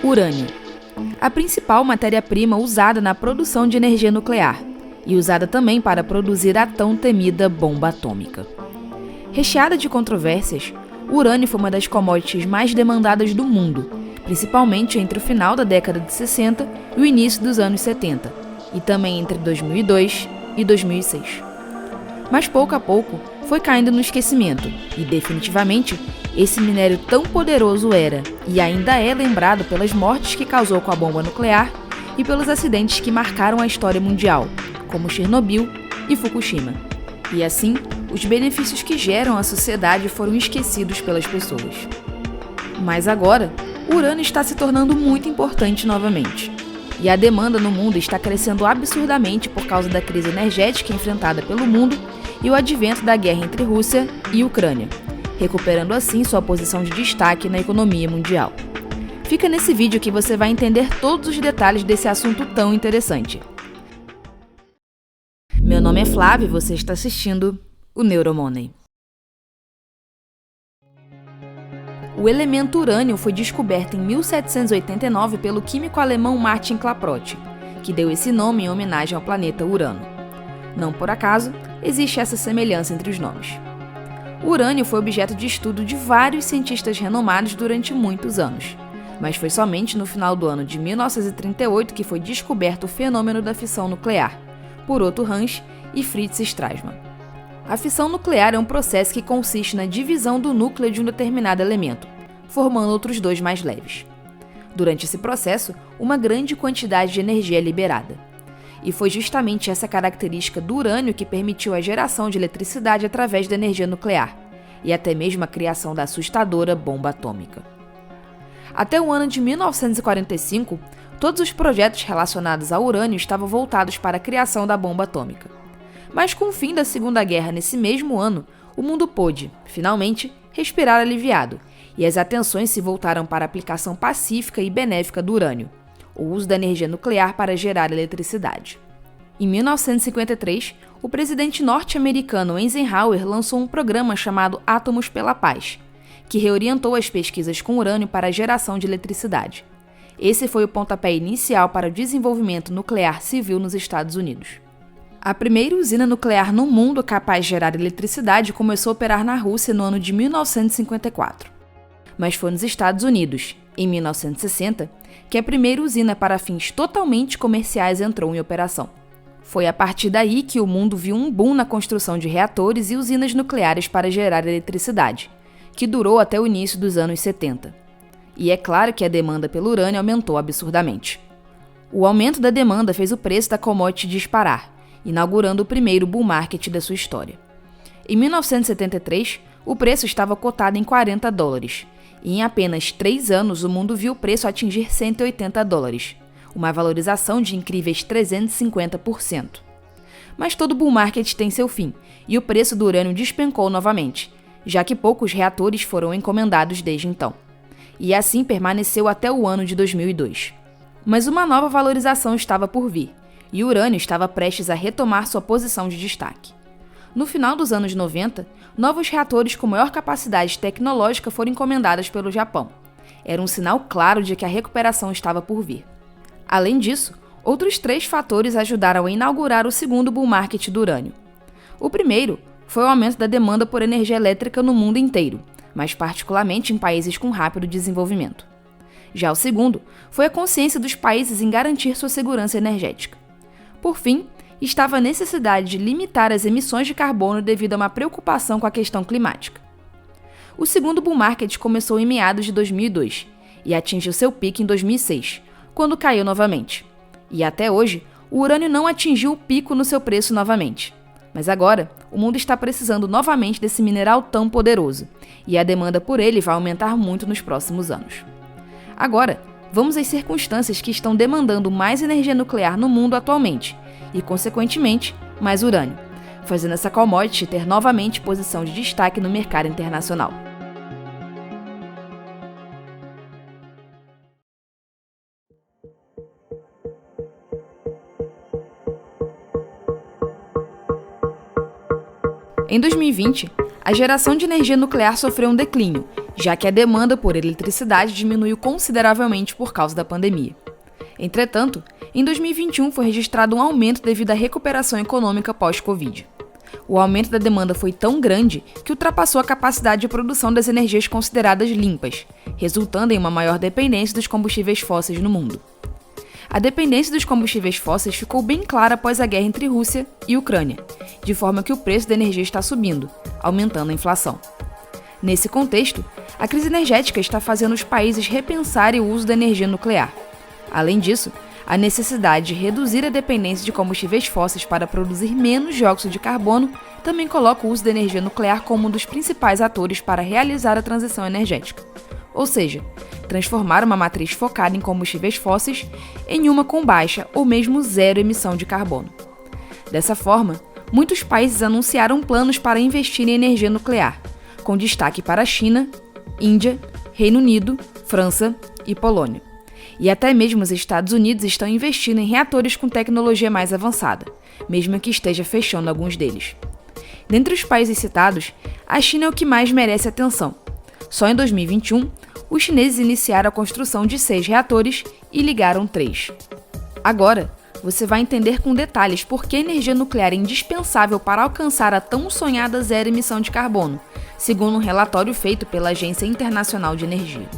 Urânio. A principal matéria-prima usada na produção de energia nuclear e usada também para produzir a tão temida bomba atômica. Recheada de controvérsias, o urânio foi uma das commodities mais demandadas do mundo, principalmente entre o final da década de 60 e o início dos anos 70, e também entre 2002 e 2006. Mas pouco a pouco foi caindo no esquecimento e, definitivamente, esse minério tão poderoso era e ainda é lembrado pelas mortes que causou com a bomba nuclear e pelos acidentes que marcaram a história mundial, como Chernobyl e Fukushima. E assim, os benefícios que geram à sociedade foram esquecidos pelas pessoas. Mas agora, o urânio está se tornando muito importante novamente. E a demanda no mundo está crescendo absurdamente por causa da crise energética enfrentada pelo mundo e o advento da guerra entre Rússia e Ucrânia, recuperando assim sua posição de destaque na economia mundial. Fica nesse vídeo que você vai entender todos os detalhes desse assunto tão interessante. Meu nome é Flávia e você está assistindo o Neuromoney. O elemento urânio foi descoberto em 1789 pelo químico alemão Martin Klaproth, que deu esse nome em homenagem ao planeta Urano. Não por acaso, existe essa semelhança entre os nomes. O urânio foi objeto de estudo de vários cientistas renomados durante muitos anos, mas foi somente no final do ano de 1938 que foi descoberto o fenômeno da fissão nuclear, por Otto Hahn e Fritz Strassmann. A fissão nuclear é um processo que consiste na divisão do núcleo de um determinado elemento, formando outros dois mais leves. Durante esse processo, uma grande quantidade de energia é liberada. E foi justamente essa característica do urânio que permitiu a geração de eletricidade através da energia nuclear, e até mesmo a criação da assustadora bomba atômica. Até o ano de 1945, todos os projetos relacionados ao urânio estavam voltados para a criação da bomba atômica. Mas com o fim da Segunda Guerra nesse mesmo ano, o mundo pôde, finalmente, respirar aliviado, e as atenções se voltaram para a aplicação pacífica e benéfica do urânio, o uso da energia nuclear para gerar eletricidade. Em 1953, o presidente norte-americano Eisenhower lançou um programa chamado Átomos pela Paz, que reorientou as pesquisas com urânio para a geração de eletricidade. Esse foi o pontapé inicial para o desenvolvimento nuclear civil nos Estados Unidos. A primeira usina nuclear no mundo capaz de gerar eletricidade começou a operar na Rússia no ano de 1954. Mas foi nos Estados Unidos, em 1960, que a primeira usina para fins totalmente comerciais entrou em operação. Foi a partir daí que o mundo viu um boom na construção de reatores e usinas nucleares para gerar eletricidade, que durou até o início dos anos 70. E é claro que a demanda pelo urânio aumentou absurdamente. O aumento da demanda fez o preço da commodity disparar, inaugurando o primeiro bull market da sua história. Em 1973, o preço estava cotado em $40, e em apenas 3 anos o mundo viu o preço atingir $180, uma valorização de incríveis 350%. Mas todo bull market tem seu fim, e o preço do urânio despencou novamente, já que poucos reatores foram encomendados desde então. E assim permaneceu até o ano de 2002. Mas uma nova valorização estava por vir, e o urânio estava prestes a retomar sua posição de destaque. No final dos anos 90, novos reatores com maior capacidade tecnológica foram encomendados pelo Japão. Era um sinal claro de que a recuperação estava por vir. Além disso, outros 3 fatores ajudaram a inaugurar o segundo bull market do urânio. O primeiro foi o aumento da demanda por energia elétrica no mundo inteiro, mas particularmente em países com rápido desenvolvimento. Já o segundo foi a consciência dos países em garantir sua segurança energética. Por fim, estava a necessidade de limitar as emissões de carbono devido a uma preocupação com a questão climática. O segundo bull market começou em meados de 2002 e atingiu seu pico em 2006, quando caiu novamente. E até hoje, o urânio não atingiu o pico no seu preço novamente. Mas agora, o mundo está precisando novamente desse mineral tão poderoso, e a demanda por ele vai aumentar muito nos próximos anos. Agora, vamos às circunstâncias que estão demandando mais energia nuclear no mundo atualmente, e, consequentemente, mais urânio, fazendo essa commodity ter novamente posição de destaque no mercado internacional. Em 2020, a geração de energia nuclear sofreu um declínio, já que a demanda por eletricidade diminuiu consideravelmente por causa da pandemia. Entretanto, em 2021 foi registrado um aumento devido à recuperação econômica pós-Covid. O aumento da demanda foi tão grande que ultrapassou a capacidade de produção das energias consideradas limpas, resultando em uma maior dependência dos combustíveis fósseis no mundo. A dependência dos combustíveis fósseis ficou bem clara após a guerra entre Rússia e Ucrânia, de forma que o preço da energia está subindo, aumentando a inflação. Nesse contexto, a crise energética está fazendo os países repensarem o uso da energia nuclear. Além disso, a necessidade de reduzir a dependência de combustíveis fósseis para produzir menos dióxido de carbono também coloca o uso da energia nuclear como um dos principais atores para realizar a transição energética. Ou seja, transformar uma matriz focada em combustíveis fósseis em uma com baixa ou mesmo zero emissão de carbono. Dessa forma, muitos países anunciaram planos para investir em energia nuclear, com destaque para a China, Índia, Reino Unido, França e Polônia. E até mesmo os Estados Unidos estão investindo em reatores com tecnologia mais avançada, mesmo que esteja fechando alguns deles. Dentre os países citados, a China é o que mais merece atenção. Só em 2021, os chineses iniciaram a construção de 6 reatores e ligaram 3. Agora, você vai entender com detalhes por que a energia nuclear é indispensável para alcançar a tão sonhada zero emissão de carbono, segundo um relatório feito pela Agência Internacional de Energia.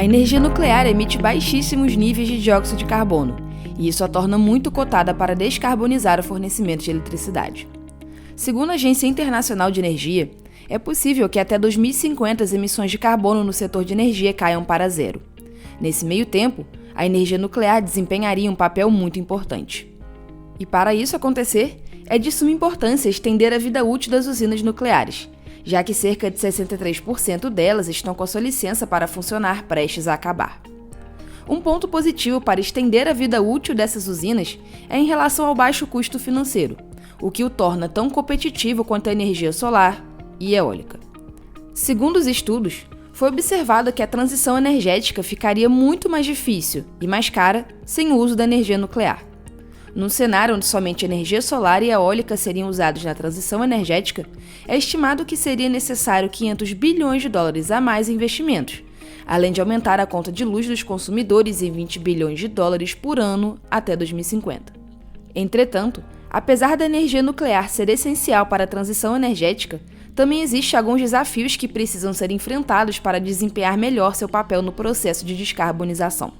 A energia nuclear emite baixíssimos níveis de dióxido de carbono, e isso a torna muito cotada para descarbonizar o fornecimento de eletricidade. Segundo a Agência Internacional de Energia, é possível que até 2050 as emissões de carbono no setor de energia caiam para zero. Nesse meio tempo, a energia nuclear desempenharia um papel muito importante. E para isso acontecer, é de suma importância estender a vida útil das usinas nucleares, já que cerca de 63% delas estão com a sua licença para funcionar prestes a acabar. Um ponto positivo para estender a vida útil dessas usinas é em relação ao baixo custo financeiro, o que o torna tão competitivo quanto a energia solar e eólica. Segundo os estudos, foi observado que a transição energética ficaria muito mais difícil e mais cara sem o uso da energia nuclear. Num cenário onde somente energia solar e eólica seriam usados na transição energética, é estimado que seria necessário 500 bilhões de dólares a mais em investimentos, além de aumentar a conta de luz dos consumidores em 20 bilhões de dólares por ano até 2050. Entretanto, apesar da energia nuclear ser essencial para a transição energética, também existem alguns desafios que precisam ser enfrentados para desempenhar melhor seu papel no processo de descarbonização.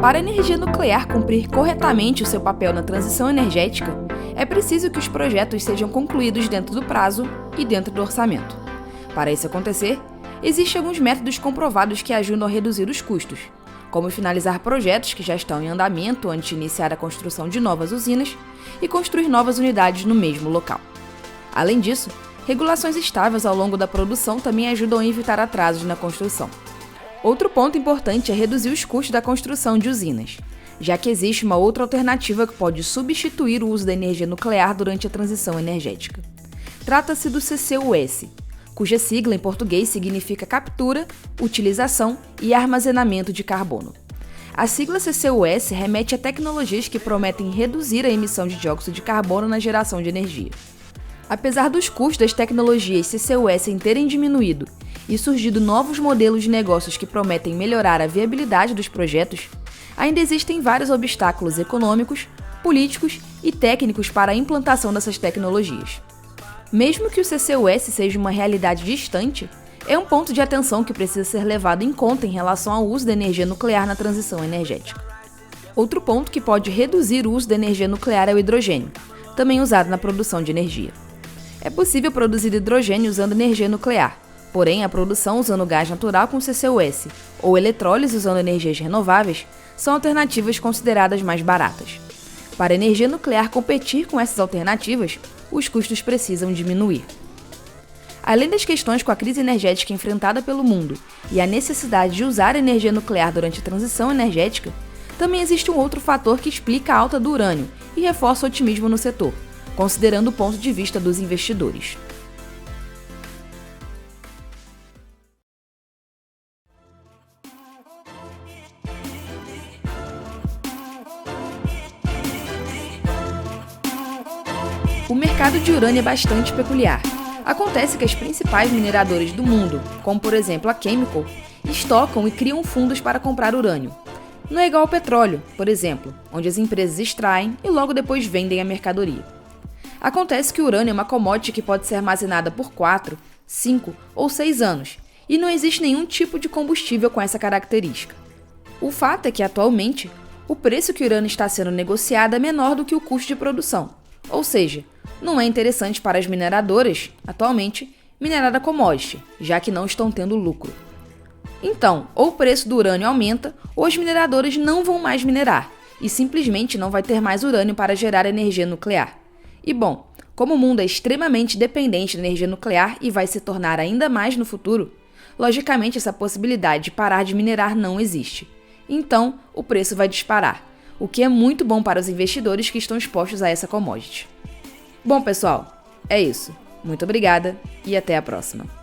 Para a energia nuclear cumprir corretamente o seu papel na transição energética, é preciso que os projetos sejam concluídos dentro do prazo e dentro do orçamento. Para isso acontecer, existem alguns métodos comprovados que ajudam a reduzir os custos, como finalizar projetos que já estão em andamento antes de iniciar a construção de novas usinas e construir novas unidades no mesmo local. Além disso, regulações estáveis ao longo da produção também ajudam a evitar atrasos na construção. Outro ponto importante é reduzir os custos da construção de usinas, já que existe uma outra alternativa que pode substituir o uso da energia nuclear durante a transição energética. Trata-se do CCUS, cuja sigla em português significa captura, utilização e armazenamento de carbono. A sigla CCUS remete a tecnologias que prometem reduzir a emissão de dióxido de carbono na geração de energia. Apesar dos custos das tecnologias CCUS terem diminuído e surgido novos modelos de negócios que prometem melhorar a viabilidade dos projetos, ainda existem vários obstáculos econômicos, políticos e técnicos para a implantação dessas tecnologias. Mesmo que o CCUS seja uma realidade distante, é um ponto de atenção que precisa ser levado em conta em relação ao uso da energia nuclear na transição energética. Outro ponto que pode reduzir o uso da energia nuclear é o hidrogênio, também usado na produção de energia. É possível produzir hidrogênio usando energia nuclear, porém a produção usando gás natural com CCUS ou eletrólise usando energias renováveis são alternativas consideradas mais baratas. Para a energia nuclear competir com essas alternativas, os custos precisam diminuir. Além das questões com a crise energética enfrentada pelo mundo e a necessidade de usar energia nuclear durante a transição energética, também existe um outro fator que explica a alta do urânio e reforça o otimismo no setor, considerando o ponto de vista dos investidores. O mercado de urânio é bastante peculiar. Acontece que as principais mineradoras do mundo, como por exemplo a Chemical, estocam e criam fundos para comprar urânio. Não é igual ao petróleo, por exemplo, onde as empresas extraem e logo depois vendem a mercadoria. Acontece que o urânio é uma commodity que pode ser armazenada por 4, 5 ou 6 anos, e não existe nenhum tipo de combustível com essa característica. O fato é que, atualmente, o preço que o urânio está sendo negociado é menor do que o custo de produção, ou seja, não é interessante para as mineradoras, atualmente, minerar a commodity, já que não estão tendo lucro. Então, ou o preço do urânio aumenta, ou as mineradoras não vão mais minerar, e simplesmente não vai ter mais urânio para gerar energia nuclear. E bom, como o mundo é extremamente dependente da energia nuclear e vai se tornar ainda mais no futuro, logicamente essa possibilidade de parar de minerar não existe. Então, o preço vai disparar, o que é muito bom para os investidores que estão expostos a essa commodity. Bom, pessoal, é isso. Muito obrigada e até a próxima.